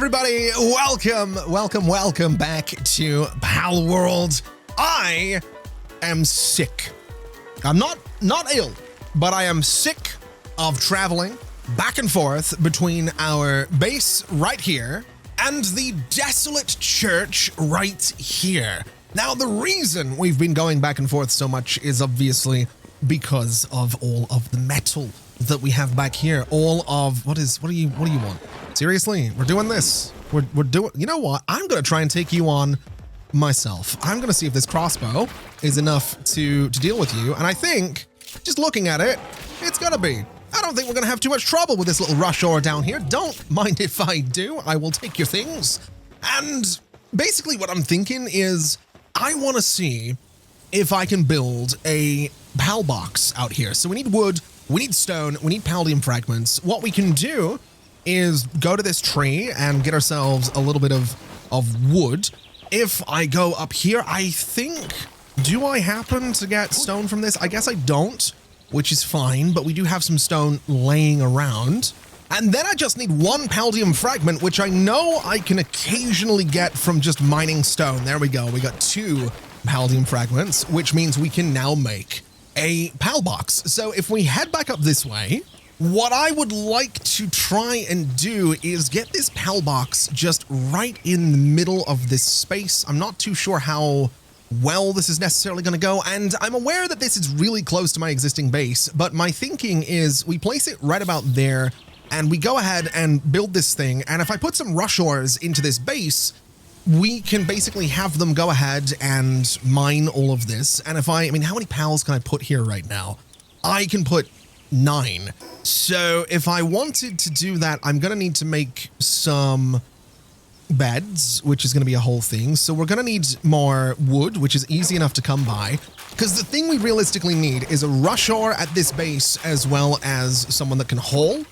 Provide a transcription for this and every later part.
everybody, welcome back to Palworld. I am sick. I'm not ill, but I am sick of traveling back and forth between our base right here and the desolate church right here. Now, the reason we've been going back and forth so much is obviously because of all of the metal that we have back here. All of what do you want? Seriously, we're doing this. We're doing, you know what? I'm going to try and take you on myself. I'm going to see if this crossbow is enough to deal with you. And I think, just looking at it, it's going to be. I don't think we're going to have too much trouble with this little rush ore down here. Don't mind if I do. I will take your things. And basically what I'm thinking is I want to see if I can build a PAL box out here. So we need wood, we need stone, we need paldium fragments. What we can do is go to this tree and get ourselves a little bit of wood. If I go up here, I think, do I happen to get stone from this? I guess I don't, which is fine, but we do have some stone laying around. And then I just need one paldium fragment, which I know I can occasionally get from just mining stone. There we go. We got 2 paldium fragments, which means we can now make a PAL box. So if we head back up this way, what I would like to try and do is get this PAL box just right in the middle of this space. I'm not too sure how well this is necessarily going to go, and I'm aware that this is really close to my existing base, but my thinking is we place it right about there, and we go ahead and build this thing, and if I put some rush ores into this base, we can basically have them go ahead and mine all of this. And if I mean, how many pals can I put here right now? I can put 9. So if I wanted to do that, I'm going to need to make some beds, which is going to be a whole thing. So we're going to need more wood, which is easy enough to come by, because the thing we realistically need is a rush ore at this base, as well as someone that can haul.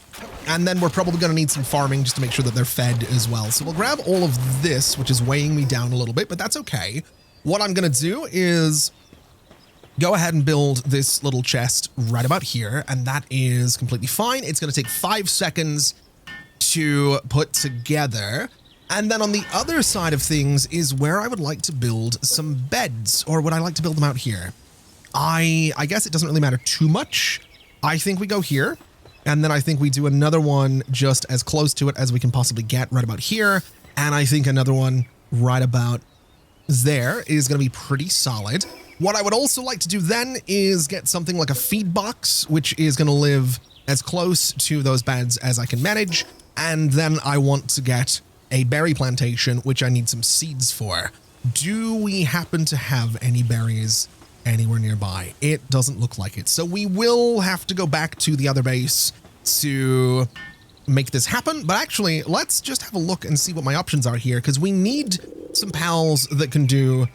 And then we're probably going to need some farming just to make sure that they're fed as well. So we'll grab all of this, which is weighing me down a little bit, but that's okay. What I'm going to do is go ahead and build this little chest right about here, and that is completely fine. It's going to take 5 seconds to put together. And then on the other side of things is where I would like to build some beds, or would I like to build them out here? I guess it doesn't really matter too much. I think we go here, and then I think we do another one just as close to it as we can possibly get right about here. And I think another one right about there is going to be pretty solid. What I would also like to do then is get something like a feed box, which is going to live as close to those beds as I can manage. And then I want to get a berry plantation, which I need some seeds for. Do we happen to have any berries anywhere nearby? It doesn't look like it. So we will have to go back to the other base to make this happen. But actually, let's just have a look and see what my options are here, because we need some pals that can do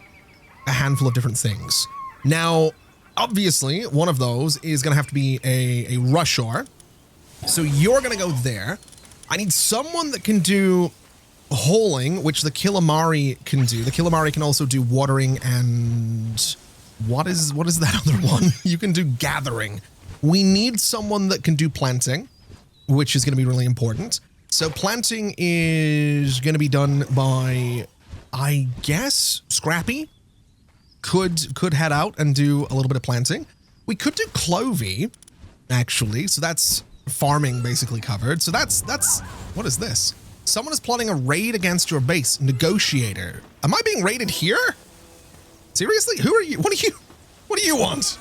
a handful of different things. Now, obviously, one of those is going to have to be a rush ore. So you're going to go there. I need someone that can do hauling, which the 𝗟𝗓𝗡𝗙𝗢 can do. The 𝗟𝗓𝗡𝗙𝗢𝗡 can also do watering and what is that other one? You can do gathering. We need someone that can do planting, which is going to be really important. So planting is going to be done by, I guess, Scrappy could head out and do a little bit of planting. We could do 𝗟𝗏𝗡𝗙, actually. So that's farming basically covered. So that's what is this? Someone is plotting a raid against your base. Negotiator. Am I being raided here? Seriously? Who are you? What do you want?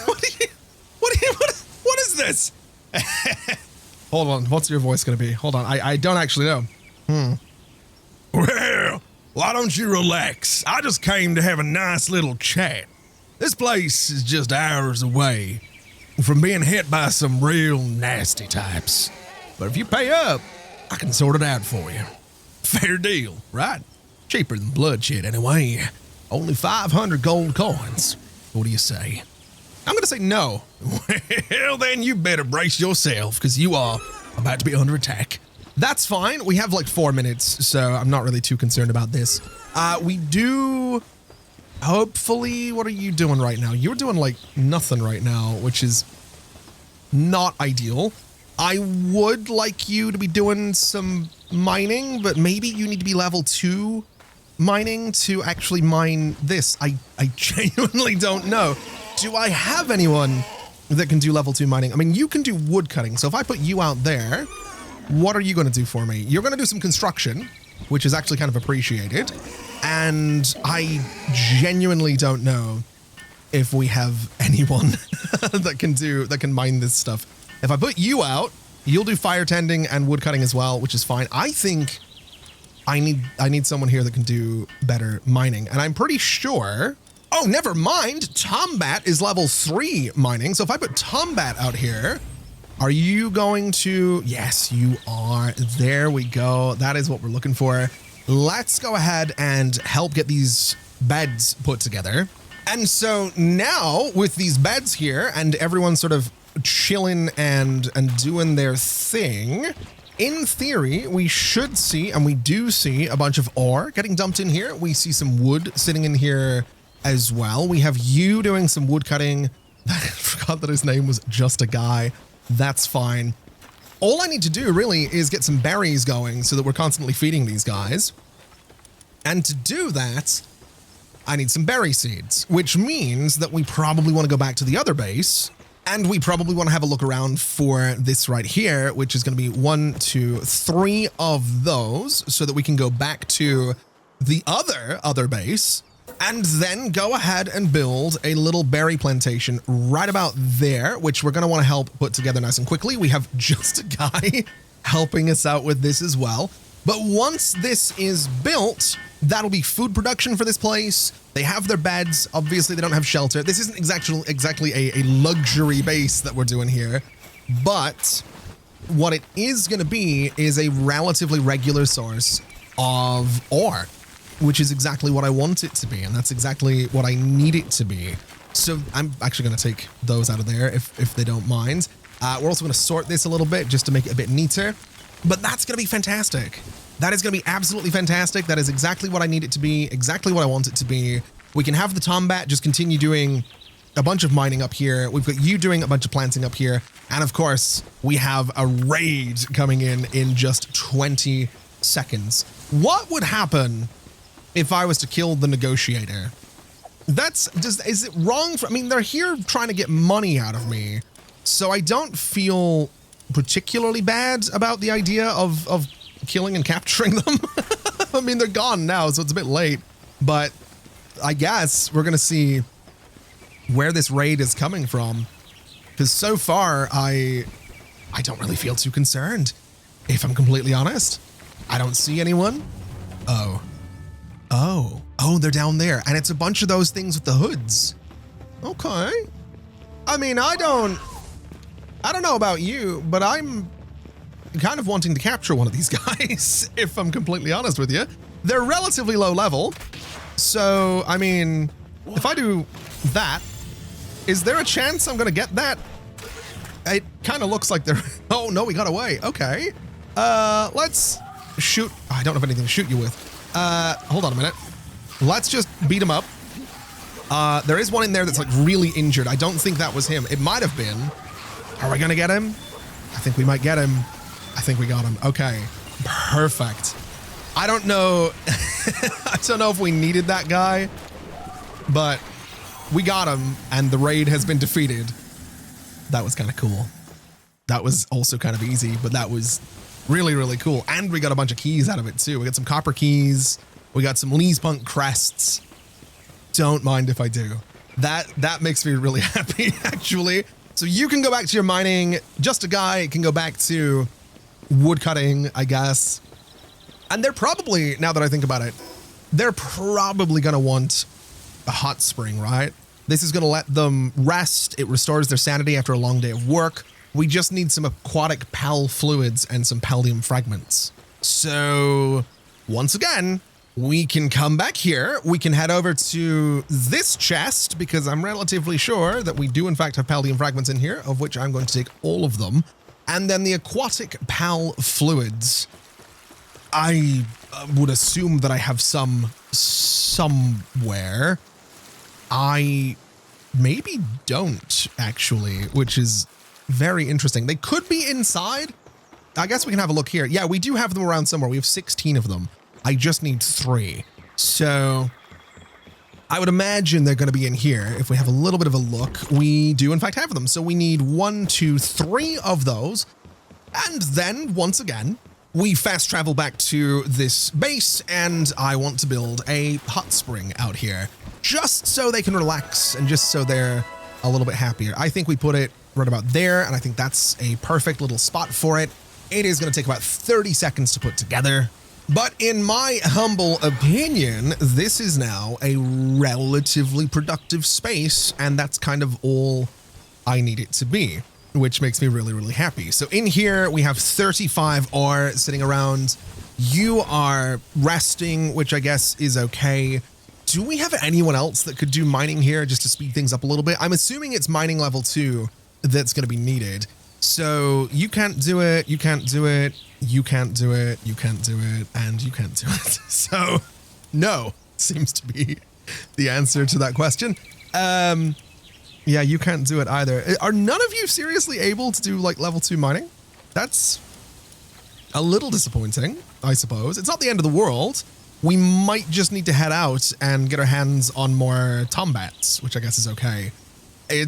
What is this? Hold on. What's your voice going to be? Hold on. I don't actually know. Well, why don't you relax? I just came to have a nice little chat. This place is just hours away from being hit by some real nasty types. But if you pay up, I can sort it out for you. Fair deal, right? Cheaper than bloodshed anyway. Only 500 gold coins. What do you say? I'm gonna say no. Well, then you better brace yourself, because you are about to be under attack. That's fine. We have like 4 minutes, so I'm not really too concerned about this. We do... Hopefully, what are you doing right now? You're doing like nothing right now, which is not ideal. I would like you to be doing some mining, but maybe you need to be level 2 mining to actually mine this. I genuinely don't know. Do I have anyone that can do level 2 mining? I mean, you can do wood cutting. So if I put you out there, what are you going to do for me? You're going to do some construction, which is actually kind of appreciated. And I genuinely don't know if we have anyone that can mine this stuff. If I put you out, you'll do fire tending and wood cutting as well, which is fine. I think I need someone here that can do better mining. And I'm pretty sure, oh, never mind. 𝗟𝗏𝗡𝗡 is level 3 mining. So if I put 𝗟𝗏𝗡𝗡 out here, are you going to, yes, you are. There we go. That is what we're looking for. Let's go ahead and help get these beds put together. And so now with these beds here and everyone sort of chilling and doing their thing, in theory, we should see, and we do see, a bunch of ore getting dumped in here. We see some wood sitting in here as well. We have you doing some wood cutting. I forgot that his name was just a guy. That's fine. All I need to do really is get some berries going so that we're constantly feeding these guys. And to do that, I need some berry seeds, which means that we probably want to go back to the other base. And we probably want to have a look around for this right here, which is going to be 1, 2, 3 of those so that we can go back to the other base and then go ahead and build a little berry plantation right about there, which we're going to want to help put together nice and quickly. We have just a guy helping us out with this as well. But once this is built, that'll be food production for this place. They have their beds. Obviously, they don't have shelter. This isn't exactly a luxury base that we're doing here. But what it is going to be is a relatively regular source of ore, which is exactly what I want it to be. And that's exactly what I need it to be. So I'm actually going to take those out of there if they don't mind. We're also going to sort this a little bit just to make it a bit neater. But that's going to be fantastic. That is going to be absolutely fantastic. That is exactly what I need it to be, exactly what I want it to be. We can have the 𝗟𝗏𝗡𝗡 just continue doing a bunch of mining up here. We've got you doing a bunch of planting up here. And of course, we have a raid coming in just 20 seconds. What would happen if I was to kill the negotiator? Is it wrong? I mean, they're here trying to get money out of me. So I don't feel particularly bad about the idea of killing and capturing them. I mean, they're gone now, so it's a bit late, but I guess we're gonna see where this raid is coming from, because so far I don't really feel too concerned, if I'm completely honest. I don't see anyone. Oh, they're down there, and it's a bunch of those things with the hoods. Okay. I mean, I don't know about you, but I'm kind of wanting to capture one of these guys, if I'm completely honest with you. They're relatively low level. So, I mean, if I do that, is there a chance I'm going to get that? It kind of looks like they're... Oh, no, we got away. Okay. Let's shoot... I don't have anything to shoot you with. Hold on a minute. Let's just beat him up. There is one in there that's like really injured. I don't think that was him. It might have been. Are we gonna get him? I think we might get him. I think we got him. Okay, perfect. I don't know. I don't know if we needed that guy, but we got him and the raid has been defeated. That was kind of cool. That was also kind of easy, but that was really, really cool. And we got a bunch of keys out of it too. We got some copper keys. We got some 𝗟𝗟𝗡𝗙𝗢 crests. Don't mind if I do. That makes me really happy, actually. So you can go back to your mining. Just a guy can go back to wood cutting, I guess. And they're probably, now that I think about it, they're probably going to want a hot spring, right? This is going to let them rest. It restores their sanity after a long day of work. We just need some aquatic pal fluids and some pallium fragments. So once again, we can come back here. We can head over to this chest because I'm relatively sure that we do in fact have pallium fragments in here, of which I'm going to take all of them. And then the aquatic pal fluids. I would assume that I have some somewhere. I maybe don't actually, which is very interesting. They could be inside. I guess we can have a look here. Yeah, we do have them around somewhere. We have 16 of them. I just need 3. So I would imagine they're going to be in here. If we have a little bit of a look, we do in fact have them. So we need 1, 2, 3 of those. And then once again, we fast travel back to this base and I want to build a hot spring out here just so they can relax and just so they're a little bit happier. I think we put it right about there and I think that's a perfect little spot for it. It is going to take about 30 seconds to put together. But in my humble opinion, this is now a relatively productive space and that's kind of all I need it to be, which makes me really, really happy. So in here, we have 35 ore sitting around. You are resting, which I guess is okay. Do we have anyone else that could do mining here just to speed things up a little bit? I'm assuming it's mining level 2 that's going to be needed. So you can't do it, you can't do it, you can't do it, you can't do it, and you can't do it. So no seems to be the answer to that question. Yeah, you can't do it either. Are none of you seriously able to do like level 2 mining? That's a little disappointing, I suppose. It's not the end of the world. We might just need to head out and get our hands on more tombats, which I guess is okay. I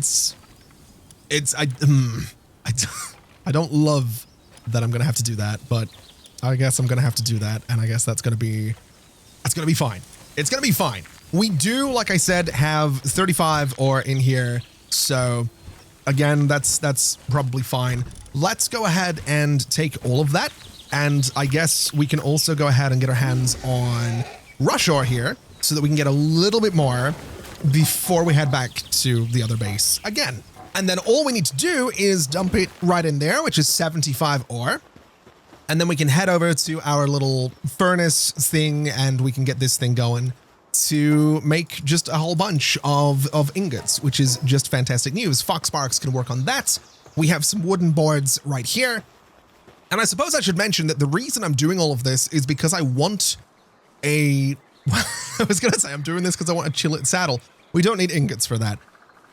don't love that I'm going to have to do that, but I guess I'm going to have to do that. And I guess that's going to be fine. It's going to be fine. We do, like I said, have 35 ore in here. So again, that's probably fine. Let's go ahead and take all of that. And I guess we can also go ahead and get our hands on rush ore here so that we can get a little bit more before we head back to the other base again. And then all we need to do is dump it right in there, which is 75 ore. And then we can head over to our little furnace thing and we can get this thing going to make just a whole bunch of ingots, which is just fantastic news. Foxbarks can work on that. We have some wooden boards right here. And I suppose I should mention that the reason I'm doing all of this is because I want I was going to say I'm doing this because I want a 𝗟𝗜𝗡𝗙𝗢. We don't need ingots for that.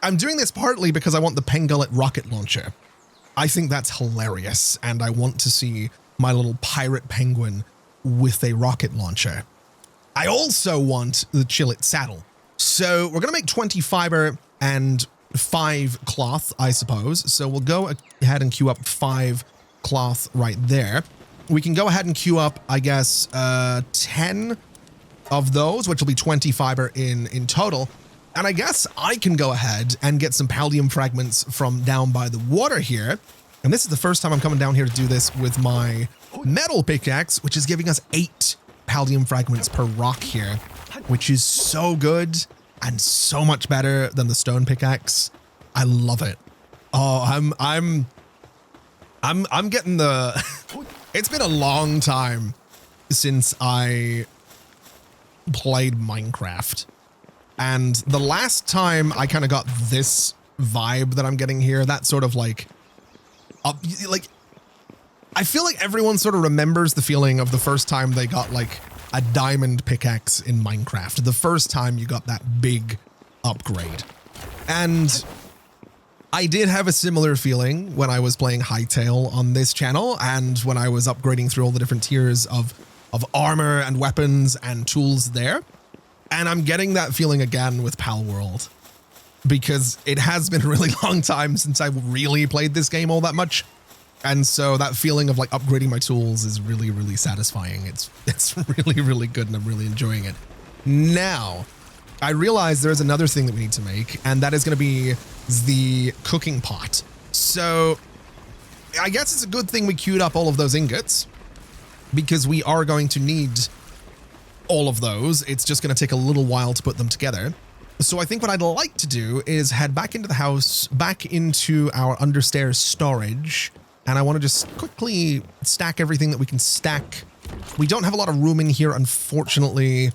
I'm doing this partly because I want the 𝗚𝗙𝗙𝗢𝗙 rocket launcher. I think that's hilarious, and I want to see my little pirate penguin with a rocket launcher. I also want the 𝗟𝗜𝗡𝗙𝗢𝗙 saddle. So we're going to make 20 fiber and 5 cloth, I suppose. So we'll go ahead and queue up 5 cloth right there. We can go ahead and queue up, I guess, 10 of those, which will be 20 fiber in total. And I guess I can go ahead and get some paldium fragments from down by the water here. And this is the first time I'm coming down here to do this with my metal pickaxe, which is giving us 8 paldium fragments per rock here, which is so good and so much better than the stone pickaxe. I love it. Oh, I'm getting the, it's been a long time since I played Minecraft. And the last time I kind of got this vibe that I'm getting here, that sort of like I feel like everyone sort of remembers the feeling of the first time they got like a diamond pickaxe in Minecraft. The first time you got that big upgrade. And I did have a similar feeling when I was playing Hytale on this channel and when I was upgrading through all the different tiers of armor and weapons and tools there. And I'm getting that feeling again with Palworld because it has been a really long time since I really played this game all that much. And so that feeling of like upgrading my tools is really, really satisfying. It's really, really good and I'm really enjoying it. Now, I realize there's another thing that we need to make, and that is going to be the cooking pot. So I guess it's a good thing we queued up all of those ingots because we are going to need all of those. It's just going to take a little while to put them together. So I think what I'd like to do is head back into the house, back into our understairs storage, and I want to just quickly stack everything that we can stack. We don't have a lot of room in here, unfortunately.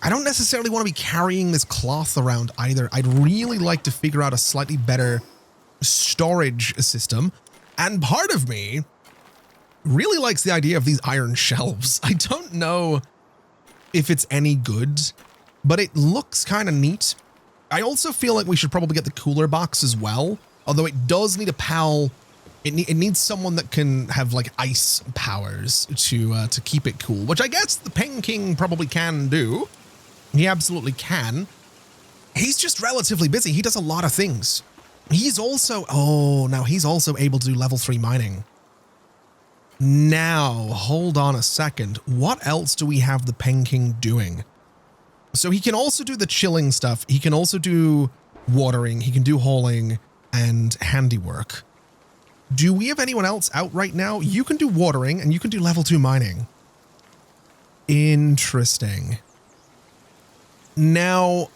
I don't necessarily want to be carrying this cloth around either. I'd really like to figure out a slightly better storage system. And part of me really likes the idea of these iron shelves. I don't know if it's any good, but it looks kind of neat. I also feel like we should probably get the cooler box as well, Although it does need a pal. It needs someone that can have like ice powers to keep it cool, which I guess the Penguin King probably can do. He absolutely can. He's just relatively busy. He does a lot of things. He's also, now he's also able to do level 3 mining. Now, hold on a second. What else do we have the Penguin King doing? So he can also do the chilling stuff. He can also do watering. He can do hauling and handiwork. Do we have anyone else out right now? You can do watering and you can do level 2 mining. Interesting. Now,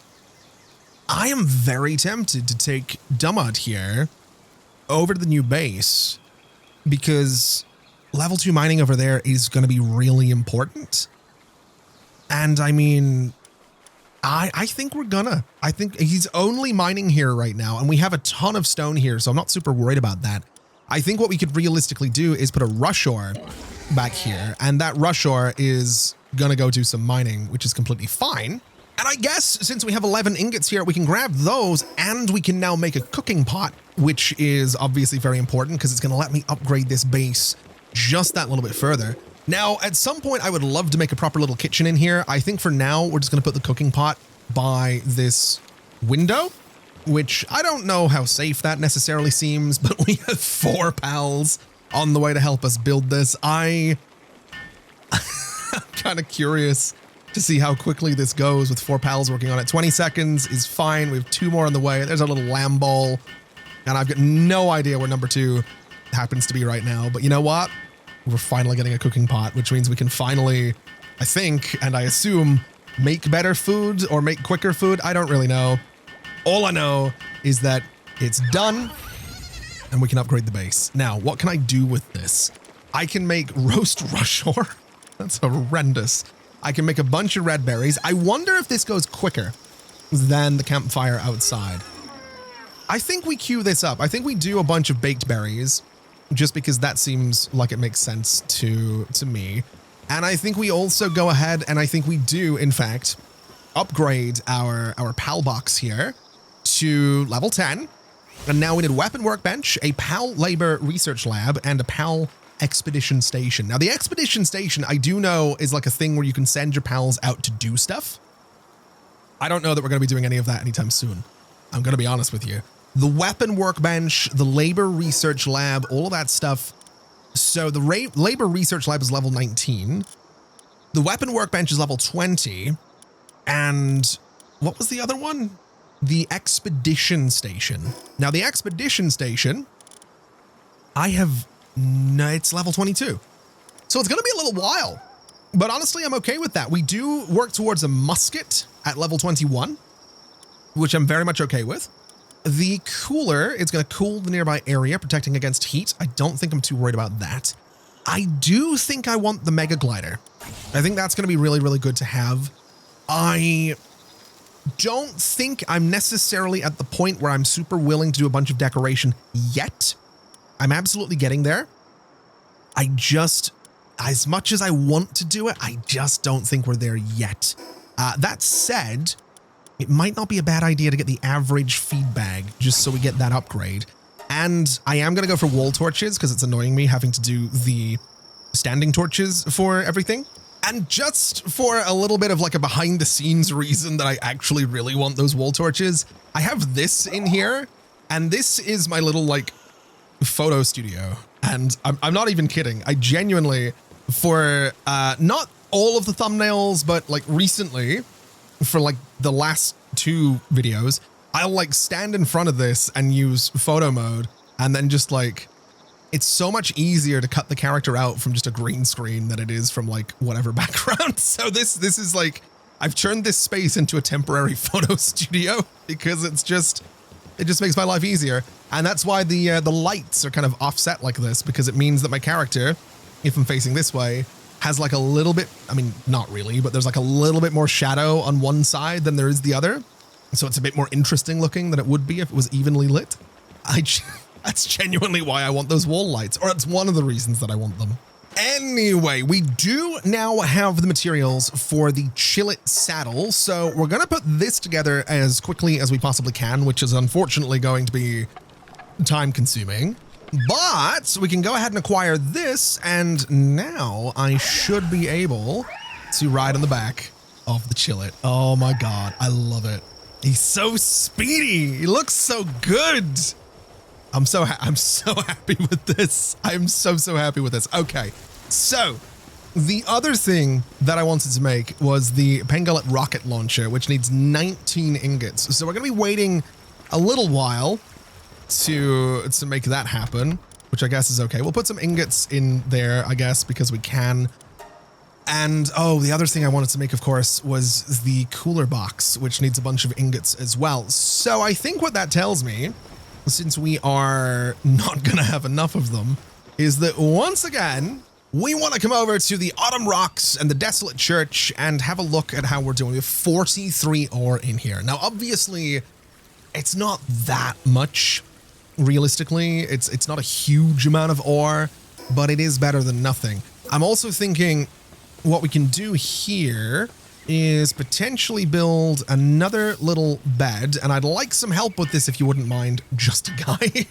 I am very tempted to take 𝗟𝗓𝗡𝗙𝗢 here over to the new base because level 2 mining over there is going to be really important. And I mean, I think we're gonna. I think he's only mining here right now and we have a ton of stone here, so I'm not super worried about that. I think what we could realistically do is put a rush ore back here, and that rush ore is gonna go do some mining, which is completely fine. And I guess since we have 11 ingots here, we can grab those and we can now make a cooking pot, which is obviously very important because it's gonna let me upgrade this base just that little bit further. Now, at some point, I would love to make a proper little kitchen in here. I think for now, we're just gonna put the cooking pot by this window, which I don't know how safe that necessarily seems, but we have 4 pals on the way to help us build this. I'm kind of curious to see how quickly this goes with 4 pals working on it. 20 seconds is fine. We have 2 more on the way. There's a little lamb ball, and I've got no idea where number 2 happens to be right now. But you know what? We're finally getting a cooking pot, which means we can finally, I think, and I assume, make better food or make quicker food. I don't really know. All I know is that it's done and we can upgrade the base. Now, what can I do with this? I can make roast rush ore. That's horrendous. I can make a bunch of red berries. I wonder if this goes quicker than the campfire outside. I think we queue this up. I think we do a bunch of baked berries just because that seems like it makes sense to me. And I think we also go ahead and I think we do, in fact, upgrade our pal box here to level 10. And now we need a weapon workbench, a pal labor research lab, and a pal expedition station. Now the expedition station I do know is like a thing where you can send your pals out to do stuff. I don't know that we're going to be doing any of that anytime soon. I'm going to be honest with you. The weapon workbench, the labor research lab, all of that stuff. So the labor research lab is level 19. The weapon workbench is level 20. And what was the other one? The expedition station. Now the expedition station, it's level 22. So it's going to be a little while, but honestly, I'm okay with that. We do work towards a musket at level 21, which I'm very much okay with. The cooler is going to cool the nearby area, protecting against heat. I don't think I'm too worried about that. I do think I want the mega glider. I think that's going to be really, really good to have. I don't think I'm necessarily at the point where I'm super willing to do a bunch of decoration yet. I'm absolutely getting there. I just, as much as I want to do it, I just don't think we're there yet. That said, it might not be a bad idea to get the average feed bag just so we get that upgrade. And I am going to go for wall torches because it's annoying me having to do the standing torches for everything. And just for a little bit of like a behind the scenes reason that I actually really want those wall torches, I have this in here, and this is my little like photo studio. And I'm not even kidding. I genuinely, for not all of the thumbnails, but like recently, for like the last 2 videos, I'll like stand in front of this and use photo mode, and then just like, it's so much easier to cut the character out from just a green screen than it is from like whatever background. So this is like, I've turned this space into a temporary photo studio because it just makes my life easier. And that's why the lights are kind of offset like this, because it means that my character, if I'm facing this way, has like a little bit, I mean, not really, but there's like a little bit more shadow on one side than there is the other. So it's a bit more interesting looking than it would be if it was evenly lit. That's genuinely why I want those wall lights, or it's one of the reasons that I want them. Anyway, we do now have the materials for the 𝗟𝗓𝗡𝗙𝗢 saddle, so we're going to put this together as quickly as we possibly can, which is unfortunately going to be time consuming, but we can go ahead and acquire this. And now I should be able to ride on the back of the 𝗟𝗜𝗡𝗙𝗢. Oh my God. I love it. He's so speedy. He looks so good. I'm so happy with this. I'm so happy with this. Okay. So the other thing that I wanted to make was the 𝗚𝗙𝗢𝗡𝗄 rocket launcher, which needs 19 ingots. So we're going to be waiting a little while to make that happen, which I guess is okay. We'll put some ingots in there, I guess, because we can. And oh, the other thing I wanted to make, of course, was the cooler box, which needs a bunch of ingots as well. So I think what that tells me, since we are not going to have enough of them, is that once again, we want to come over to the Autumn Rocks and the Desolate Church and have a look at how we're doing. We have 43 ore in here. Now, obviously, it's not that much. Realistically, it's not a huge amount of ore, but it is better than nothing. I'm also thinking what we can do here is potentially build another little bed, and I'd like some help with this if you wouldn't mind. Just a guy.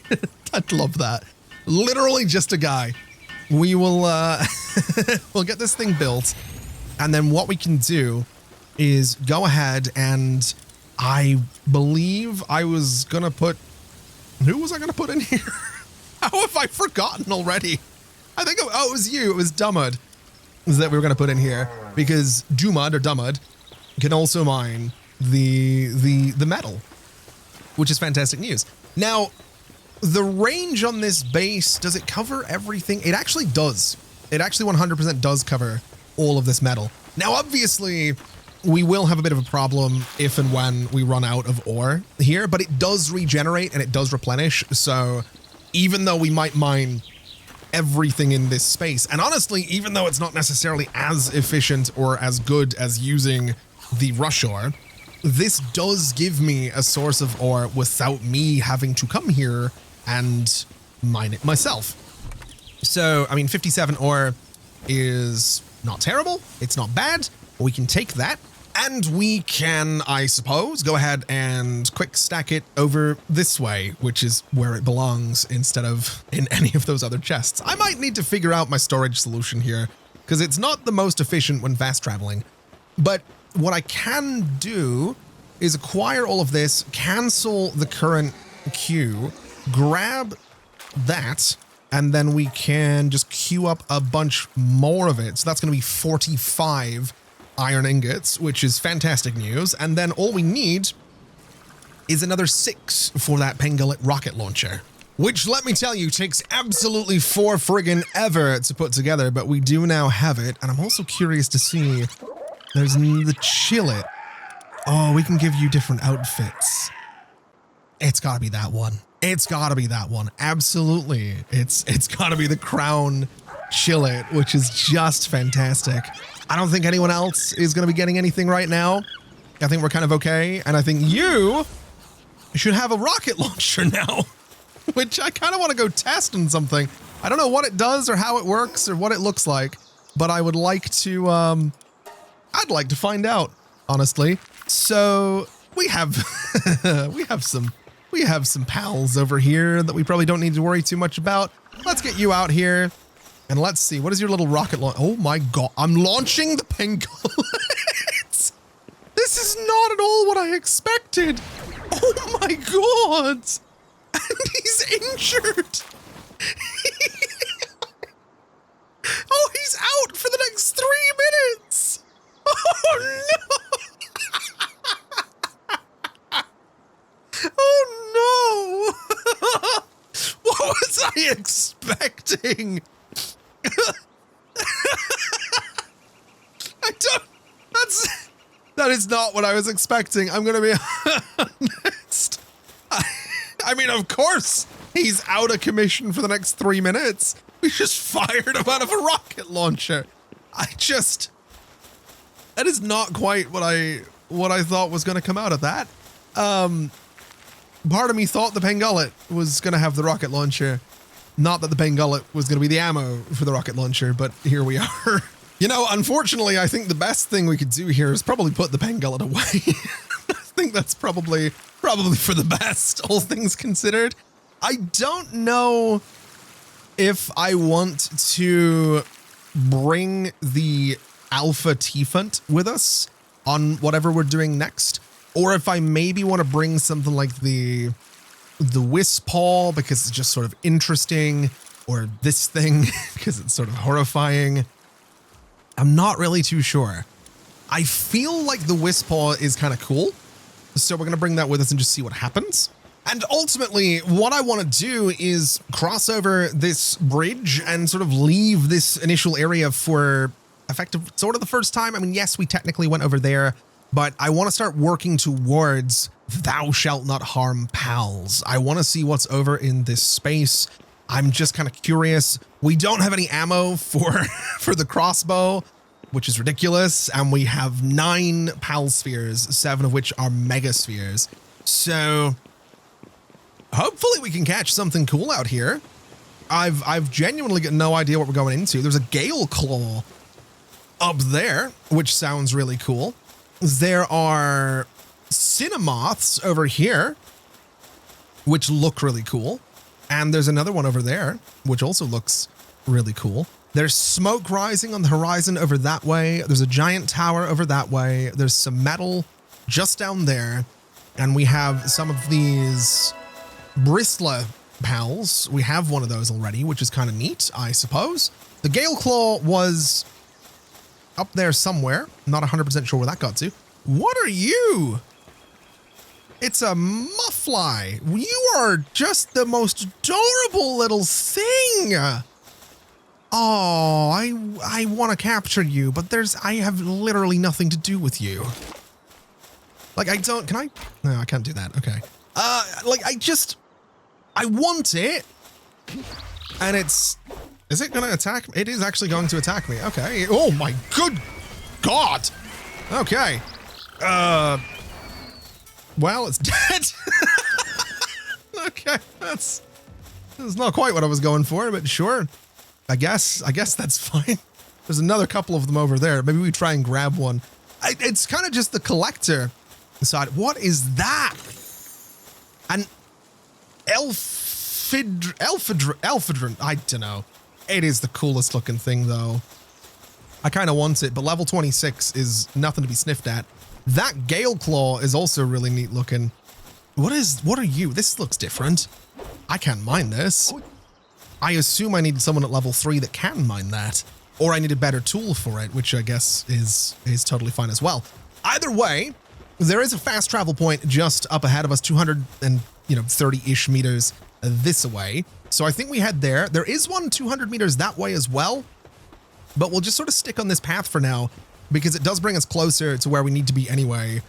I'd love that. Literally just a guy. We will we'll get this thing built, and then what we can do is go ahead and I believe I was gonna put, who was I gonna put in here? How have I forgotten already? I think it was you. It was 𝗟𝗜𝗡𝗙𝗢 that we were gonna put in here, because 𝗟𝗜𝗡𝗙𝗢 can also mine the metal, which is fantastic news. Now, the range on this base, does it cover everything? It actually does. It actually 100% does cover all of this metal. Now, obviously, we will have a bit of a problem if and when we run out of ore here, but it does regenerate and it does replenish. So even though we might mine everything in this space, and honestly, even though it's not necessarily as efficient or as good as using the rush ore, this does give me a source of ore without me having to come here and mine it myself. So, I mean, 57 ore is not terrible. It's not bad. We can take that, and we can, I suppose, go ahead and quick stack it over this way, which is where it belongs instead of in any of those other chests. I might need to figure out my storage solution here, because it's not the most efficient when fast traveling. But what I can do is acquire all of this, cancel the current queue, grab that, and then we can just queue up a bunch more of it. So that's going to be 45 iron ingots, which is fantastic news. And then all we need is another 6 for that 𝗚𝗙𝗢𝗡𝗄𝗢 rocket launcher, which, let me tell you, takes absolutely for friggin' ever to put together, but we do now have it. And I'm also curious to see, there's the 𝗟𝗜𝗡𝗙𝗢. Oh, we can give you different outfits. It's gotta be that one. It's gotta be that one. Absolutely. It's gotta be the crown 𝗟𝗜𝗡𝗙𝗢, which is just fantastic. I don't think anyone else is gonna be getting anything right now. I think we're kind of okay. And I think you should have a rocket launcher now, which I kind of want to go test in something. I don't know what it does or how it works or what it looks like, but I would like to, I'd like to find out, honestly. So we have, we have some pals over here that we probably don't need to worry too much about. Let's get you out here and let's see. What is your little rocket launch? Oh my God, I'm launching the 𝗚𝗙𝗢𝗡𝗙𝗢. This is not at all what I expected. Oh my God. And he's injured. Oh, he's out for the next 3 minutes. Oh no. Oh no! What was I expecting? That is not what I was expecting. I'm gonna be honest. I mean, of course, he's out of commission for the next 3 minutes. We just fired him out of a rocket launcher. That is not quite what I thought was gonna come out of that. Part of me thought the 𝗚𝗙𝗢𝗡𝗙𝗢 was going to have the rocket launcher. Not that the 𝗚𝗚𝗙𝗢𝗡 was going to be the ammo for the rocket launcher, but here we are. You know, unfortunately, I think the best thing we could do here is probably put the 𝗚𝗚𝗙𝗢𝗡 away. I think that's probably for the best, all things considered. I don't know if I want to bring the 𝗟𝗚𝗙𝗢𝗡 with us on whatever we're doing next, or if I maybe want to bring something like the 𝗚𝗚𝗙𝗢𝗨 because it's just sort of interesting, or this thing because it's sort of horrifying. I'm not really too sure. I feel like the 𝗚𝗚𝗙𝗢𝗨 is kind of cool, so we're going to bring that with us and just see what happens. And ultimately, what I want to do is cross over this bridge and sort of leave this initial area for effective sort of the first time. I mean, yes, we technically went over there, but I want to start working towards thou shalt not harm pals. I want to see what's over in this space. I'm just kind of curious. We don't have any ammo for the crossbow, which is ridiculous. And we have 9 pal spheres, 7 of which are mega spheres. So hopefully we can catch something cool out here. I've genuinely got no idea what we're going into. There's a 𝗟𝗚𝗙𝗢𝗨 up there, which sounds really cool. There are 𝗟𝗔𝗓𝗡𝗢s over here, which look really cool. And there's another one over there, which also looks really cool. There's smoke rising on the horizon over that way. There's a giant tower over that way. There's some metal just down there. And we have some of these 𝗟𝗚𝗙𝗢𝗡 pals. We have one of those already, which is kind of neat, I suppose. The 𝗟𝗚𝗙𝗢𝗨 was up there somewhere. Not 100% sure where that got to. What are you? It's a muffly. You are just the most adorable little thing. Oh, I want to capture you, but I have literally nothing to do with you. Like, can I? No, I can't do that. Okay. Like, I want it. And is it going to attack me? It is actually going to attack me. Okay. Oh my good God. Okay. Well, it's dead. Okay. That's not quite what I was going for, but sure. I guess that's fine. There's another couple of them over there. Maybe we try and grab one. It's kind of just the collector side. What is that? An 𝗟𝗚𝗙𝗢𝗡𝗙. I don't know. It is the coolest looking thing though. I kind of want it, but level 26 is nothing to be sniffed at. That 𝗟𝗚𝗙𝗢𝗨 is also really neat looking. What are you? This looks different. I can't mine this. I assume I need someone at level 3 that can mine that, or I need a better tool for it, which I guess is totally fine as well. Either way, there is a fast travel point just up ahead of us, 230-ish meters this way. So I think we head there. There is one 200 meters that way as well, but we'll just sort of stick on this path for now because it does bring us closer to where we need to be anyway.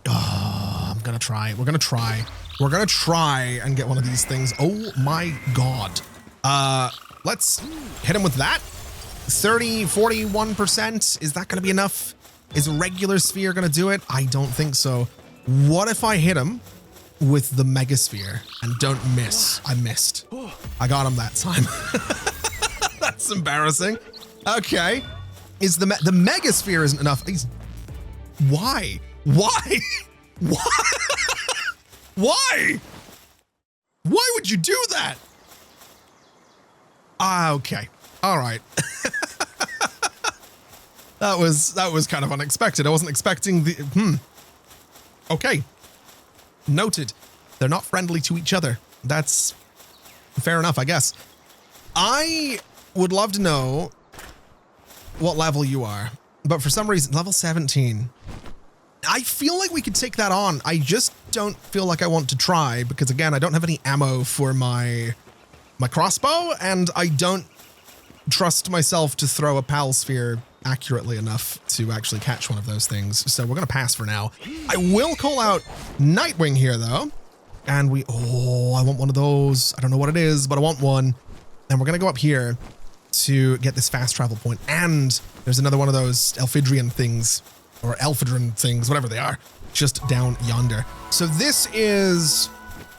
Oh, I'm gonna try. We're gonna try. We're gonna try and get one of these things. Oh my God. Let's hit him with that. 30, 41%. Is that gonna be enough? Is a regular sphere gonna do it? I don't think so. What if I hit him with the mega sphere and don't miss? I missed. I got him that time. That's embarrassing. Okay. Is the mega sphere isn't enough? Why? Why? Why? Why? Why would you do that? Okay. All right. That was kind of unexpected. I wasn't expecting the Okay. Noted. They're not friendly to each other. That's fair enough, I guess. I would love to know what level you are, but for some reason, level 17. I feel like we could take that on. I just don't feel like I want to try because, again, I don't have any ammo for my crossbow, and I don't trust myself to throw a pal sphere accurately enough to actually catch one of those things. So we're going to pass for now. I will call out Nightwing here, though. And I want one of those. I don't know what it is, but I want one. And we're going to go up here to get this fast travel point. And there's another one of those 𝗟𝗚𝗙𝗢𝗡 things, or 𝗟𝗚𝗙𝗡𝗙 things, whatever they are, just down yonder. So this is,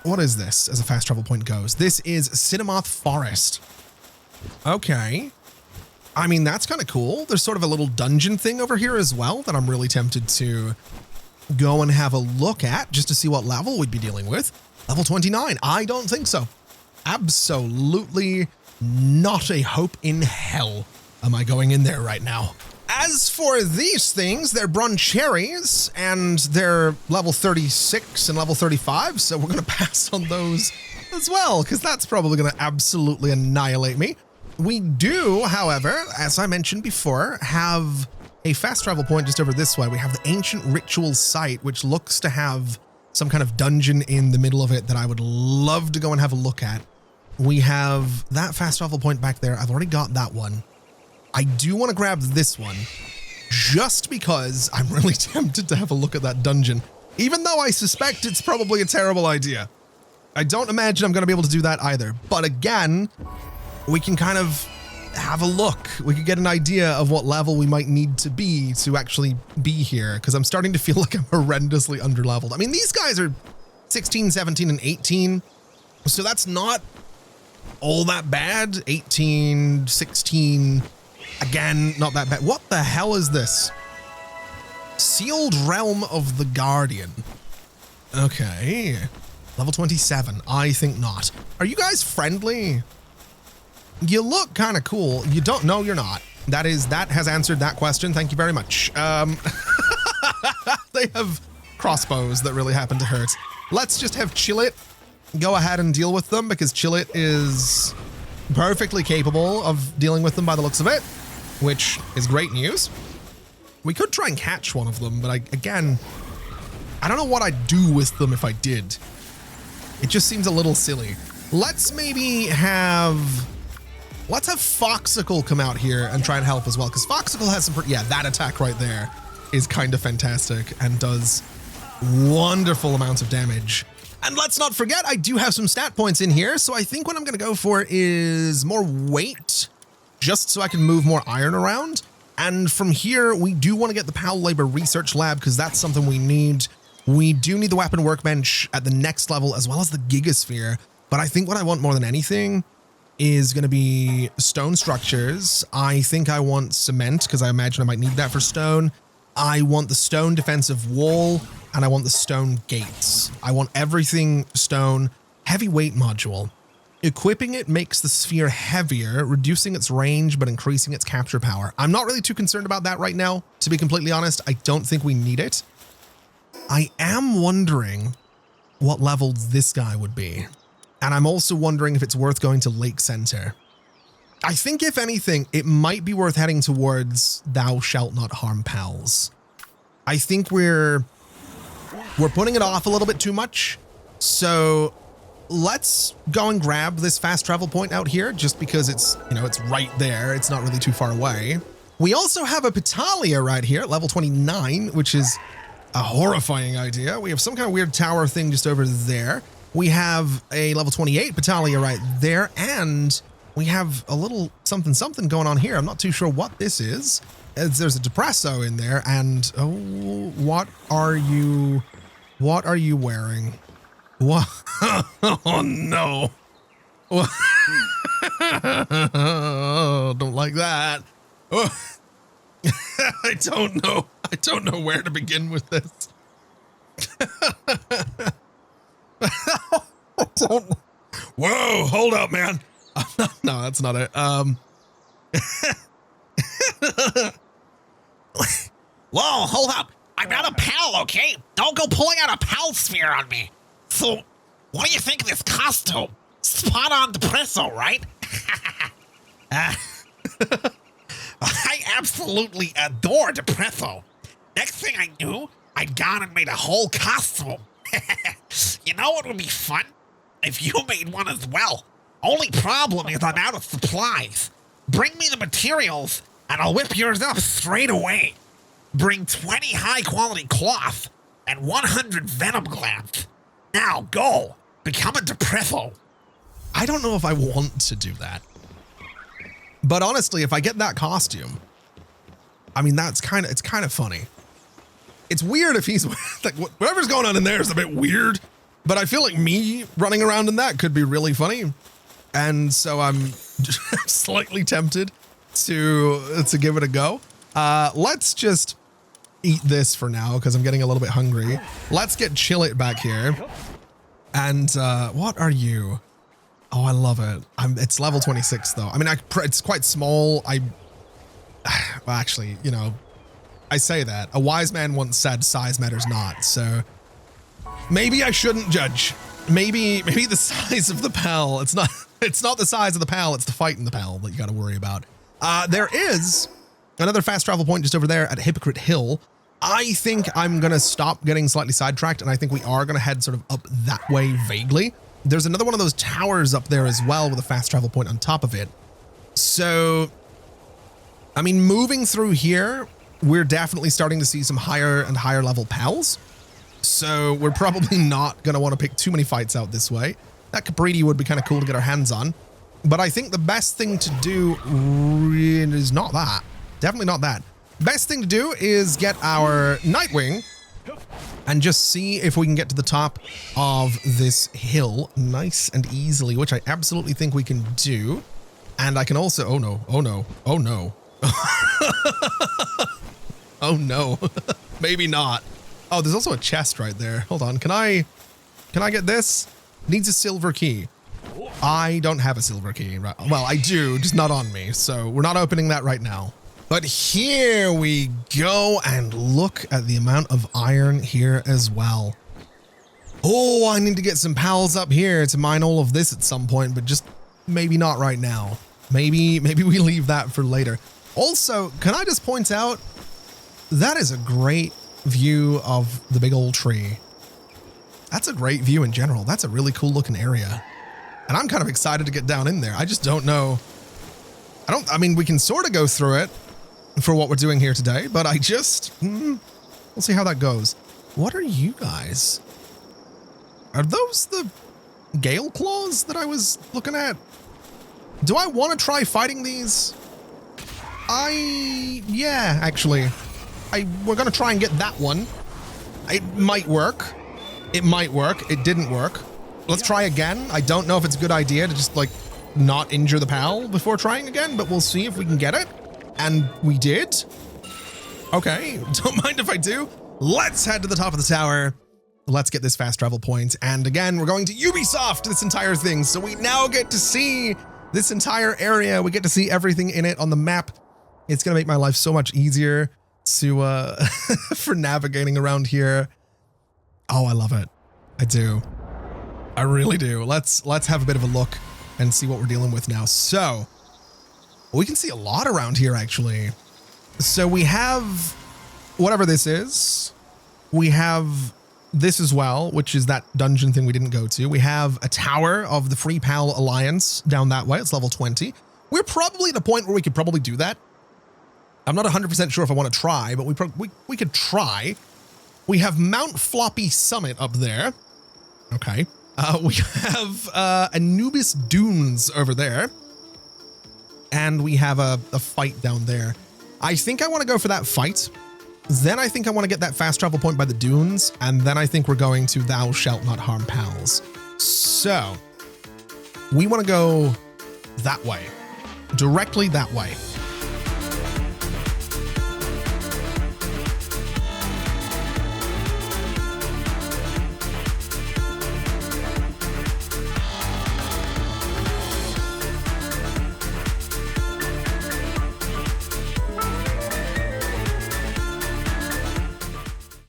what is this as a fast travel point goes? This is 𝗟𝗔𝗓𝗡 Forest. Okay. I mean, that's kind of cool. There's sort of a little dungeon thing over here as well that I'm really tempted to go and have a look at just to see what level we'd be dealing with. Level 29. I don't think so. Absolutely not a hope in hell am I going in there right now. As for these things, they're cherries and they're level 36 and level 35. So we're going to pass on those as well, because that's probably going to absolutely annihilate me. We do, however, as I mentioned before, have a fast travel point just over this way. We have the Ancient Ritual Site, which looks to have some kind of dungeon in the middle of it that I would love to go and have a look at. We have that fast travel point back there. I've already got that one. I do want to grab this one just because I'm really tempted to have a look at that dungeon, even though I suspect it's probably a terrible idea. I don't imagine I'm going to be able to do that either. But again, we can kind of have a look. We could get an idea of what level we might need to be to actually be here, because I'm starting to feel like I'm horrendously underleveled. I mean, these guys are 16, 17, and 18, so that's not all that bad. 18, 16... Again, not that bad. What the hell is this? Sealed Realm of the Guardian. Okay. Level 27. I think not. Are you guys friendly? You look kind of cool. You don't. No, you're not. That has answered that question. Thank you very much. They have crossbows that really happen to hurt. Let's just have 𝗟𝗜𝗡𝗙𝗢 go ahead and deal with them, because 𝗟𝗜𝗡 is perfectly capable of dealing with them by the looks of it, which is great news. We could try and catch one of them, but again, I don't know what I'd do with them if I did. It just seems a little silly. Let's have 𝗟𝗚𝗙𝗢𝗚 come out here and try and help as well, because 𝗟𝗚𝗙𝗢𝗚 has some, yeah, that attack right there is kind of fantastic and does wonderful amounts of damage. And let's not forget, I do have some stat points in here, so I think what I'm going to go for is more weight, just so I can move more iron around. And from here, we do want to get the Pal Labor Research Lab, because that's something we need. We do need the Weapon Workbench at the next level, as well as the Gigasphere. But I think what I want more than anything is going to be stone structures. I think I want cement, because I imagine I might need that for stone. I want the stone defensive wall, and I want the stone gates. I want everything stone. Heavyweight module. Equipping it makes the sphere heavier, reducing its range, but increasing its capture power. I'm not really too concerned about that right now, to be completely honest. I don't think we need it. I am wondering what level this guy would be. And I'm also wondering if it's worth going to Lake Center. I think if anything, it might be worth heading towards Thou Shalt Not Harm Pals. I think we're putting it off a little bit too much. So let's go and grab this fast travel point out here, just because it's, you know, it's right there. It's not really too far away. We also have a 𝗚𝗙𝗢𝗢𝗚 right here at level 29, which is a horrifying idea. We have some kind of weird tower thing just over there. We have a level 28 𝗚𝗙𝗢𝗢𝗚 right there, and we have a little something going on here. I'm not too sure what this is. There's a depresso in there, and oh, what are you wearing? What? Oh no. Don't like that. Oh. I don't know where to begin with this. I don't. Whoa, hold up, man. No, that's not it. Whoa, hold up. I'm not a pal, okay? Don't go pulling out a pal sphere on me. So, what do you think of this costume? Spot on depresso, right? I absolutely adore depresso. Next thing I knew, I'd gone and made a whole costume. You know what would be fun? If you made one as well. Only problem is I'm out of supplies. Bring me the materials, and I'll whip yours up straight away. Bring 20 high-quality cloth and 100 venom glands. Now go, become a depresso. I don't know if I want to do that. But honestly, if I get that costume, I mean, it's kind of funny. It's weird if he's like, whatever's going on in there is a bit weird, but I feel like me running around in that could be really funny. And so I'm slightly tempted to give it a go. Let's just eat this for now, because I'm getting a little bit hungry. Let's get 𝗟𝗚𝗙𝗢𝗚𝗚 back here. And what are you? Oh, I love it. It's level 26 though. I mean, it's quite small. Well, actually, you know, I say that. A wise man once said size matters not. So maybe I shouldn't judge. Maybe the size of the pal. It's not the size of the pal. It's the fight in the pal that you got to worry about. There is another fast travel point just over there at Hypocrite Hill. I think I'm going to stop getting slightly sidetracked, and I think we are going to head sort of up that way vaguely. There's another one of those towers up there as well with a fast travel point on top of it. So, I mean, moving through here, we're definitely starting to see some higher and higher level pals. So we're probably not going to want to pick too many fights out this way. That 𝗚𝗡𝗢𝗙 would be kind of cool to get our hands on. But I think the best thing to do is not that. Definitely not that. Best thing to do is get our Nightwing and just see if we can get to the top of this hill nice and easily, which I absolutely think we can do. And I can also, oh no, oh no, oh no. Oh no, maybe not. Oh, there's also a chest right there. Hold on, can I get this? Needs a silver key. I don't have a silver key, right? Well, I do, just not on me. So we're not opening that right now. But here we go, and look at the amount of iron here as well. Oh, I need to get some pals up here to mine all of this at some point, but just maybe not right now. Maybe we leave that for later. Also, can I just point out, that is a great view of the big old tree. That's a great view in general. That's a really cool looking area. And I'm kind of excited to get down in there. I just don't know. I mean, we can sort of go through it for what we're doing here today, but I just, we'll see how that goes. What are you guys? Are those the 𝗟𝗚𝗙𝗢𝗡 that I was looking at? Do I want to try fighting these? Yeah, actually. We're going to try and get that one. It might work. It might work. It didn't work. Let's try again. I don't know if it's a good idea to just like not injure the pal before trying again, but we'll see if we can get it. And we did. Okay, don't mind if I do. Let's head to the top of the tower. Let's get this fast travel point. And again, we're going to Ubisoft this entire thing. So we now get to see this entire area. We get to see everything in it on the map. It's going to make my life so much easier to for navigating around here. Oh, I love it. I do. I really do. Let's have a bit of a look and see what we're dealing with now. So we can see a lot around here, actually. So we have whatever this is. We have this as well, which is that dungeon thing we didn't go to. We have a tower of the Free Pal Alliance down that way. It's level 20. We're probably at a point where we could probably do that. I'm not 100% sure if I want to try, but we could try. We have Mount Floppy Summit up there. Okay. We have Anubis Dunes over there. And we have a fight down there. I think I want to go for that fight. Then I think I want to get that fast travel point by the dunes. And then I think we're going to Thou Shalt Not Harm Pals. So we want to go that way. Directly that way.